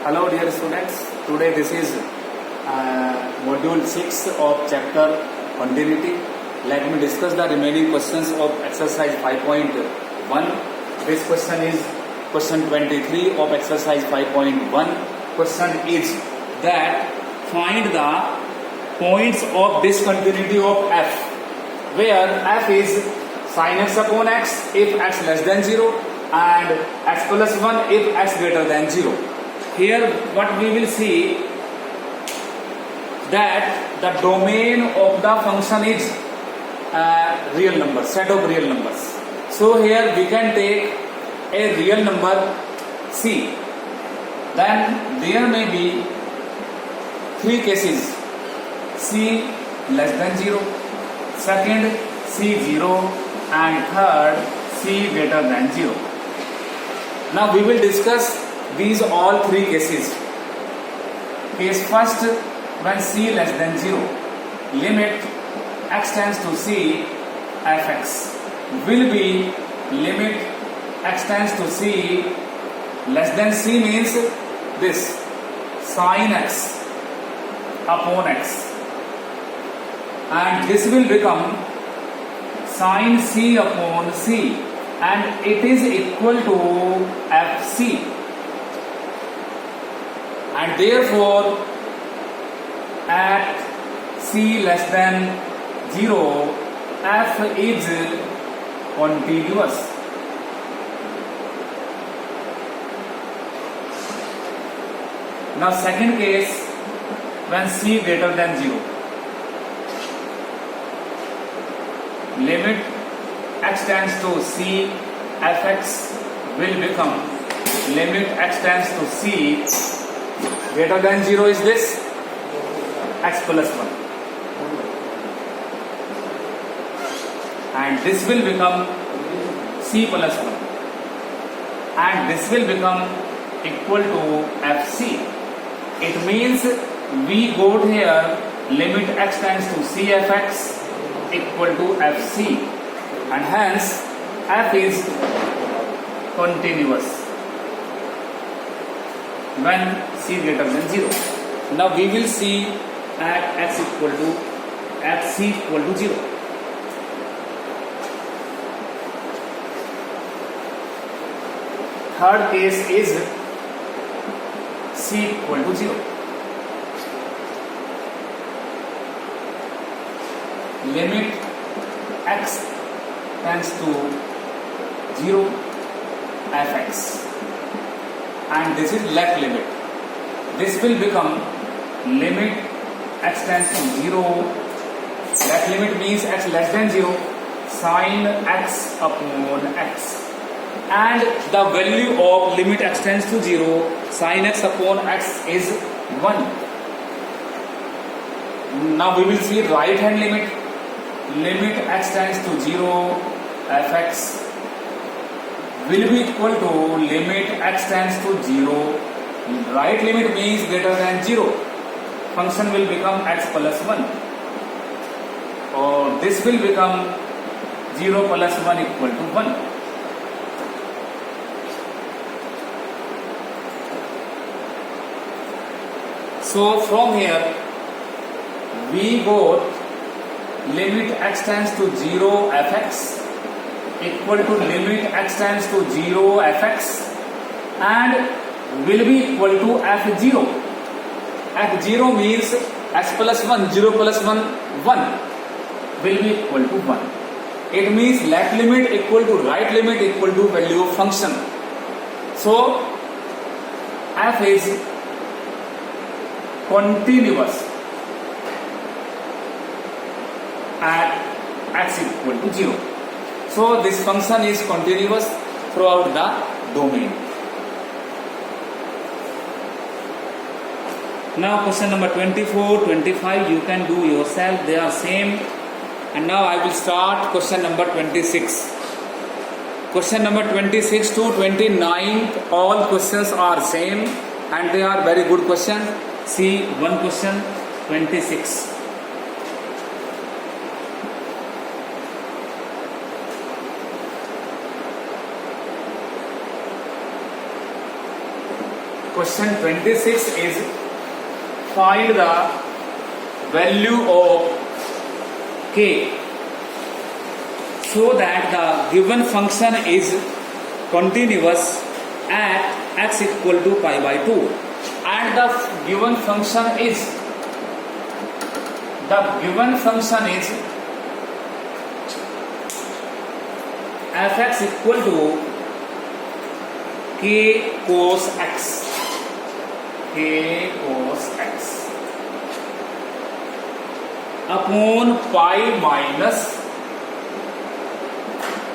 Hello dear students, today this is module 6 of chapter continuity. Let me discuss the remaining questions of exercise 5.1. This question is question 23 of exercise 5.1. Question is that find the points of discontinuity of f, where f is sin x upon x if x less than 0 and x plus 1 if x greater than 0. Here what we will see that the domain of the function is real number, set of real numbers. So here we can take a real number c. Then there may be three cases: c less than 0, second c 0, and third c greater than 0. Now we will discuss these all three cases. Case first, when c less than 0, limit x tends to c fx will be limit x tends to c less than c means this sin x upon x, and this will become sin c upon c, and it is equal to fc. And therefore at c less than 0 f is continuous. Now second case, when c greater than 0, limit x tends to c fx will become limit x tends to c greater than 0 is this x plus 1, and this will become c plus 1, and this will become equal to fc. It means we got here limit x tends to c fx equal to fc, and hence f is continuous when c greater than 0. Now we will see at x equal to at c equal to 0. Third case is c equal to 0. Limit x tends to 0 fx, and this is left limit. This will become limit x tends to 0, left limit means x less than 0, sin x upon x, and the value of limit x tends to 0 sin x upon x is 1. Now we will see right hand limit. Limit x tends to 0 fx will be equal to limit x tends to 0. Right limit means greater than 0. Function will become x plus 1, or this will become 0 plus 1 equal to 1. So from here we got limit x tends to 0 fx equal to limit x tends to 0 fx, and will be equal to f0. f0 means x plus 1, 0 plus 1, 1 will be equal to 1. It means left limit equal to right limit equal to value of function. So f is continuous at x equal to 0. So this function is continuous throughout the domain. Now question number 24, 25 you can do yourself, they are same. And now I will start question number 26. Question number 26 to 29, all questions are same and they are very good questions. See one question 26. question 26 is find the value of k so that the given function is continuous at x equal to pi by 2 and the given function is fx equal to k cos x upon pi minus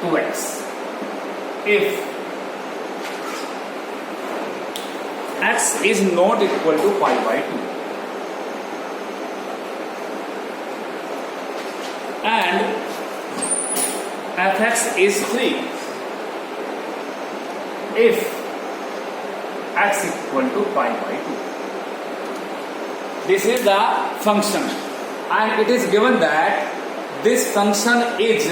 2x if x is not equal to pi by 2 and fx is 3 if x equal to pi by 2. This is the function and it is given that this function is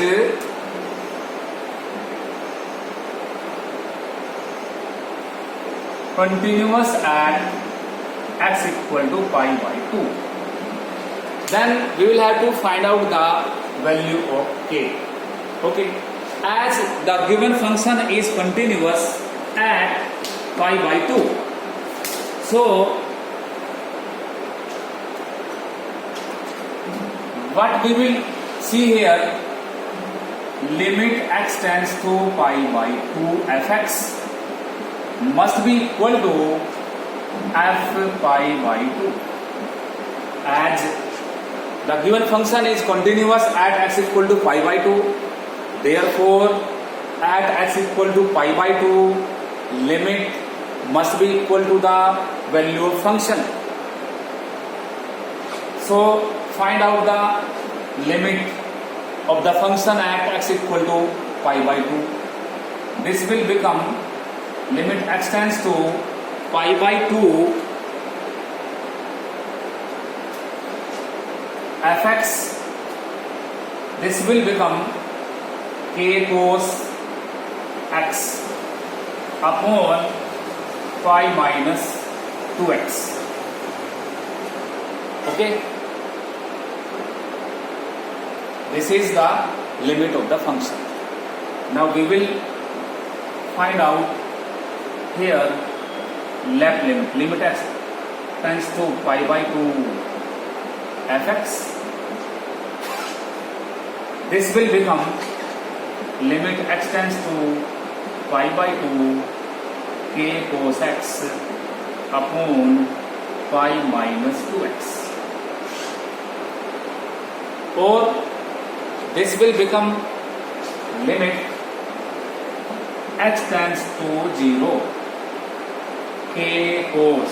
continuous at x equal to pi by 2. Then we will have to find out the value of k. Okay, as the given function is continuous at pi by 2, so what we will see here, limit x tends to pi by 2 fx must be equal to f pi by 2. As the given function is continuous at x equal to pi by 2, therefore at x equal to pi by 2 limit must be equal to the value of function. So find out the limit of the function at x equal to pi by 2. This will become limit x tends to pi by 2 fx. This will become k cos x upon pi minus 2x. Okay, this is the limit of the function. Now we will find out here left limit x tends to pi by 2 fx. This will become limit x tends to pi by 2 k cos x upon pi minus 2x, or this will become limit x tends to 0 k cos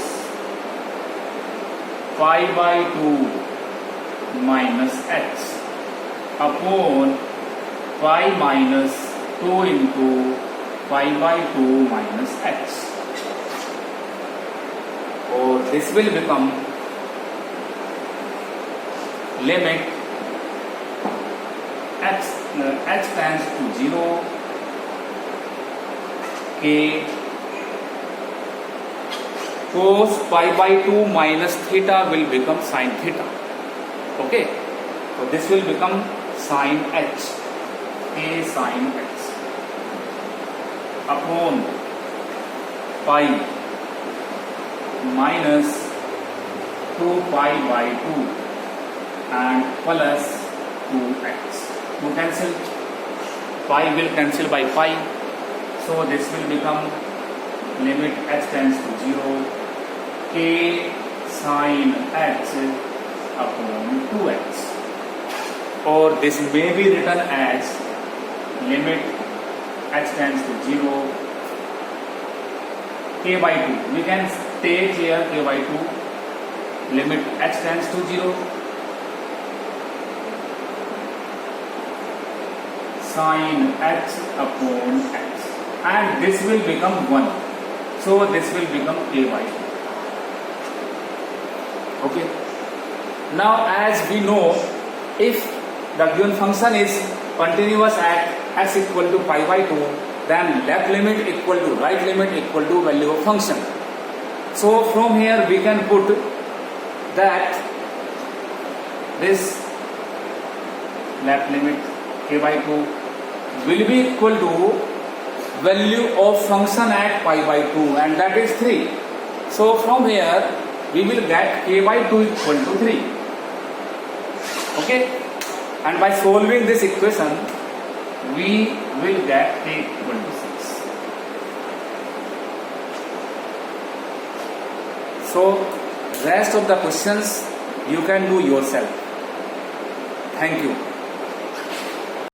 pi by 2 minus x upon pi minus 2 into pi by 2 minus x, or this will become limit x tends to 0 k cos pi by 2 minus theta will become sin theta. Okay, so this will become sin h, k sin h upon pi minus 2 pi by 2 and plus 2x. To cancel, pi will cancel by pi, so this will become limit x tends to 0 k sin h upon 2x, or this may be written as limit x tends to 0 k by 2. We can take here k by 2, limit x tends to 0 sin h upon x, and this will become 1, so this will become k by 2. Okay, now as we know, if the given function is continuous at x equal to pi by 2, then left limit equal to right limit equal to value of function. So from here we can put that this left limit k by 2 will be equal to value of function at pi by 2, and that is 3. So from here we will get k by 2 equal to 3. Okay, and by solving this equation we will get k equal to 6. So rest of the questions you can do yourself. Thank you.